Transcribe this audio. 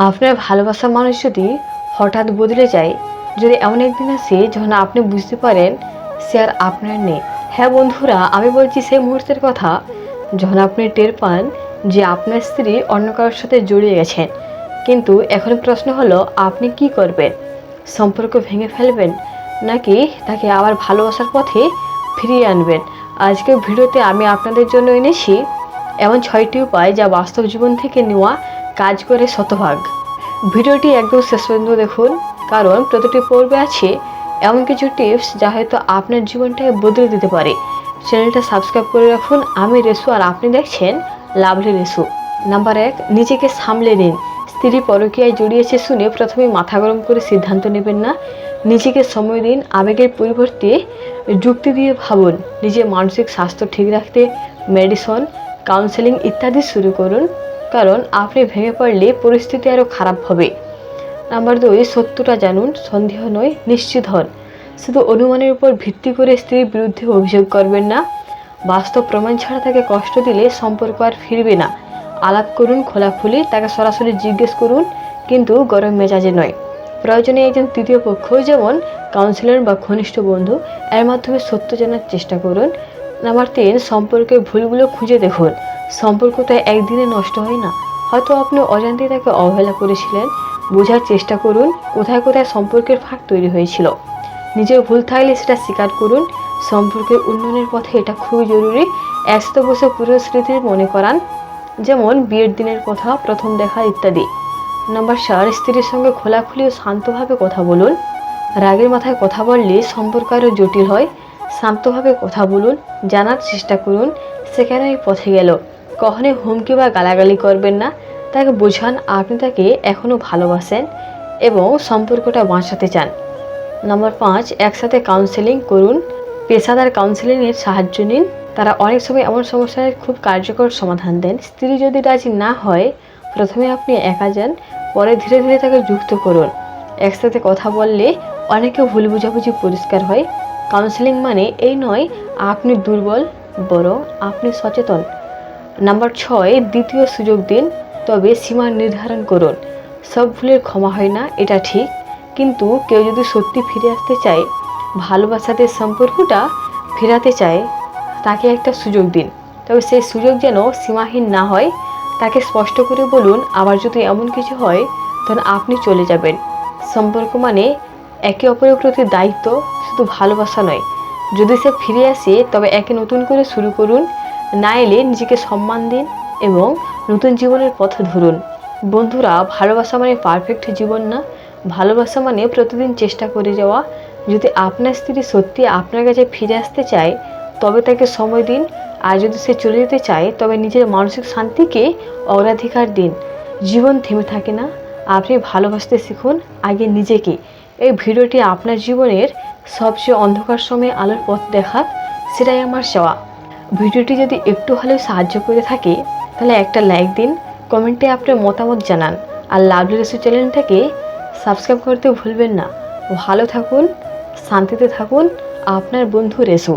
আপনার ভালোবাসার মানুষ যদি হঠাৎ বদলে যায়, যদি এমন একদিন আসে যখন আপনি বুঝতে পারেন সে আর আপনার নেই। হ্যাঁ বন্ধুরা, আমি বলছি সেই মুহূর্তের কথা যখন আপনি টের পান যে আপনার স্ত্রী অন্য কারোর সাথে জড়িয়ে গেছেন। কিন্তু এখন প্রশ্ন হলো, আপনি কি করবেন? সম্পর্ক ভেঙে ফেলবেন নাকি তাকে আবার ভালোবাসার পথে ফিরিয়ে আনবেন? আজকের ভিডিওতে আমি আপনাদের জন্য এনেছি এমন 6টি উপায় যা বাস্তব জীবন থেকে নেওয়া কাজ করে শতভাগ। ভিডিওটি একদম শেষ পর্যন্ত দেখুন, কারণ প্রতিটি পর্বে আছে এমন কিছু টিপস যা হয়তো আপনার জীবনটাকে বদলে দিতে পারে। চ্যানেলটা সাবস্ক্রাইব করে রাখুন। আমি রেসু আর আপনি দেখছেন লাভলি রেসু। নাম্বার 1, নিজেকে সামলে নিন। স্ত্রী পরকীয়ায় জড়িয়েছে শুনে প্রথমে মাথা গরম করে সিদ্ধান্ত নেবেন না। নিজেকে সময় দিন। আবেগের পরিবর্তে যুক্তি দিয়ে ভাবুন। নিজের মানসিক স্বাস্থ্য ঠিক রাখতে মেডিসিন, কাউন্সেলিং ইত্যাদি শুরু করুন, কারণ আপনি ভেঙে পড়লে পরিস্থিতি আরও খারাপ হবে। নাম্বার 2, সত্যটা জানুন, সন্দেহ নয়, নিশ্চিত হন। শুধু অনুমানের উপর ভিত্তি করে স্ত্রীর বিরুদ্ধে অভিযোগ করবেন না। বাস্তব প্রমাণ ছাড়া তাকে কষ্ট দিলে সম্পর্ক আর ফিরবে না। আলাপ করুন খোলাখুলি, তাকে সরাসরি জিজ্ঞেস করুন, কিন্তু গরম মেজাজে নয়। প্রয়োজনে একজন তৃতীয় পক্ষ, যেমন কাউন্সিলর বা ঘনিষ্ঠ বন্ধু, এর মাধ্যমে সত্য জানার চেষ্টা করুন। নাম্বার 3, সম্পর্কের ভুলগুলো খুঁজে দেখুন। সম্পর্ক তো একদিনে নষ্ট হয় না। হয়তো আপনি অজান্তে তাকে অবহেলা করেছিলেন। বোঝার চেষ্টা করুন কোথায় কোথায় সম্পর্কের ফাঁক তৈরি হয়েছিল। নিজের ভুল থাকলে সেটা স্বীকার করুন। সম্পর্কের উন্নয়নের পথে এটা খুবই জরুরি। একসাথে বসে পুরো স্মৃতি মনে করান, যেমন বিয়ের দিনের কথা, প্রথম দেখা ইত্যাদি। নাম্বার 4, স্ত্রীর সঙ্গে খোলাখুলি ও শান্তভাবে কথা বলুন। রাগের মাথায় কথা বললে সম্পর্ক আরও জটিল হয়। শান্তভাবে কথা বলুন, জানার চেষ্টা করুন সে কেন এই পথে গেল। কখনোই হুমকি বা গালাগালি করবেন না। তাকে বোঝান আপনি তাকে এখনও ভালোবাসেন এবং সম্পর্কটা বাঁচাতে চান। নাম্বার 5, একসাথে কাউন্সেলিং করুন। পেশাদার কাউন্সেলিংয়ের সাহায্য নিন। তারা অনেক সময় এমন সমস্যার খুব কার্যকর সমাধান দেন। স্ত্রী যদি রাজি না হয়, প্রথমে আপনি একা যান, পরে ধীরে ধীরে তাকে যুক্ত করুন। একসাথে কথা বললে অনেকে ভুল বোঝাবুঝি পরিষ্কার হয়। কাউন্সেলিং মানে এই নয় আপনি দুর্বল, বরং আপনি সচেতন। নাম্বার 6, দ্বিতীয় সুযোগ দিন, তবে সীমা নির্ধারণ করুন। সব ভুলের ক্ষমা হয় না, এটা ঠিক, কিন্তু কেউ যদি সত্যি ফিরে আসতে চায়, ভালোবাসাতে সম্পর্কটা ফেরাতে চায়, তাকে একটা সুযোগ দিন। তবে সেই সুযোগ যেন সীমাহীন না হয়। তাকে স্পষ্ট করে বলুন, আবার যদি এমন কিছু হয় তখন আপনি চলে যাবেন। সম্পর্ক মানে একে অপরের প্রতি দায়িত্ব, শুধু ভালোবাসা নয়। যদি সে ফিরে আসে তবে একে নতুন করে শুরু করুন, না এলে নিজেকে সম্মান দিন এবং নতুন জীবনের পথ ধরুন। বন্ধুরা, ভালোবাসা মানে পারফেক্ট জীবন না, ভালোবাসা মানে প্রতিদিন চেষ্টা করে যাওয়া। যদি আপনার স্ত্রী সত্যি আপনার কাছে ফিরে আসতে চায় তবে তাকে সময় দিন, আর যদি সে চলে যেতে চায় তবে নিজের মানসিক শান্তিকে অগ্রাধিকার দিন। জীবন থেমে থাকে না, আপনি ভালোবাসতে শিখুন আগে নিজেকে। এই ভিডিওটি আপনার জীবনের সবচেয়ে অন্ধকার সময়ে আলোর পথ দেখাক, সেটাই আমার চাওয়া। ভিডিওটি যদি একটু হলেও সাহায্য করে থাকে তাহলে একটা লাইক দিন, কমেন্টে আপনার মতামত জানান, আর লাভলি রেসু চ্যানেলটাকে সাবস্ক্রাইব করতে ভুলবেন না। ভালো থাকুন, শান্তিতে থাকুন। আপনার বন্ধু রেসু।